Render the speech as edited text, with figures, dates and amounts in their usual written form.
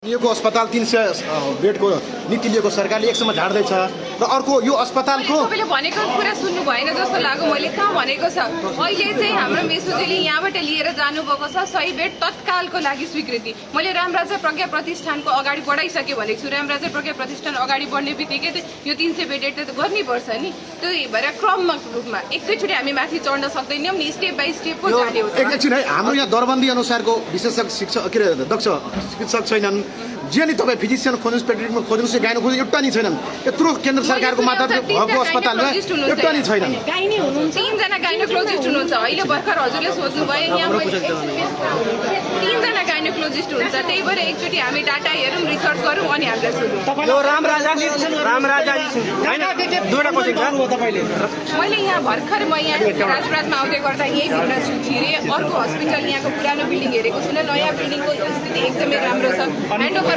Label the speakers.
Speaker 1: यो अस्पताल 300 बेडको नीति लिएको सरकारले एकसम्म झाड्दैछ र अर्को यो अस्पतालको
Speaker 2: तपाईँले भनेको कुरा सुन्नु भएन जस्तो लाग्यो। मैले कहाँ भनेको छ अहिले चाहिँ हाम्रो मेसुजीले यहाँबाट लिएर जानुभएको छ 100 बेड तत्कालको लागि स्वीकृति। मैले रामराजा प्रज्ञा प्रतिष्ठानको अगाडि बढाइसकेँ भनेको छु। रामराजा प्रज्ञा प्रतिष्ठान अगाडि बढ्ने बित्तिकै यो 300 बेड त गर्नैपर्छ नि। त्यही भएर क्रममा रूपमा एकैचोटि हामी माथि चढ्न सक्दैनौँ नि, स्टेप बाई स्टेपको जाने हो।
Speaker 1: एकैछिन है, हाम्रो यहाँ दरबन्दी अनुसारको विशेषज्ञ शिक्षक के अरे दक्ष चिकित्सक छैनन्। जे नि तपाईँ फिजिसियन खोज्नुहोस्, पेडिट्रिकमा खोज्नुहोस्, गाइनो खोज्नु एउटा नि छैनन्। यत्रो केन्द्र सरकारको मातहतले भएको अस्पतालमा एउटा नि छैनन्।
Speaker 2: तीनजना गाइनोकोलोजिस्ट हुनुहुन्छ। अहिले भर्खर हजुरले सोध्नुभयो यहाँ 3जना गाइनोकोलोजिस्ट हुन्छ। त्यही भएर एकचोटि हामी डाटा हेरौँ, रिसर्च गरौँ अनि हामीलाई सोधौँ। मैले यहाँ भर्खर राजप्रातमा आउँदै गर्दा यही भित्र छु छिरेँ। अर्को हस्पिटल यहाँको पुरानो बिल्डिङ हेरेको छुइनँ। नयाँ बिल्डिङको स्थिति एकदमै राम्रो छ। ह्यान्डओभर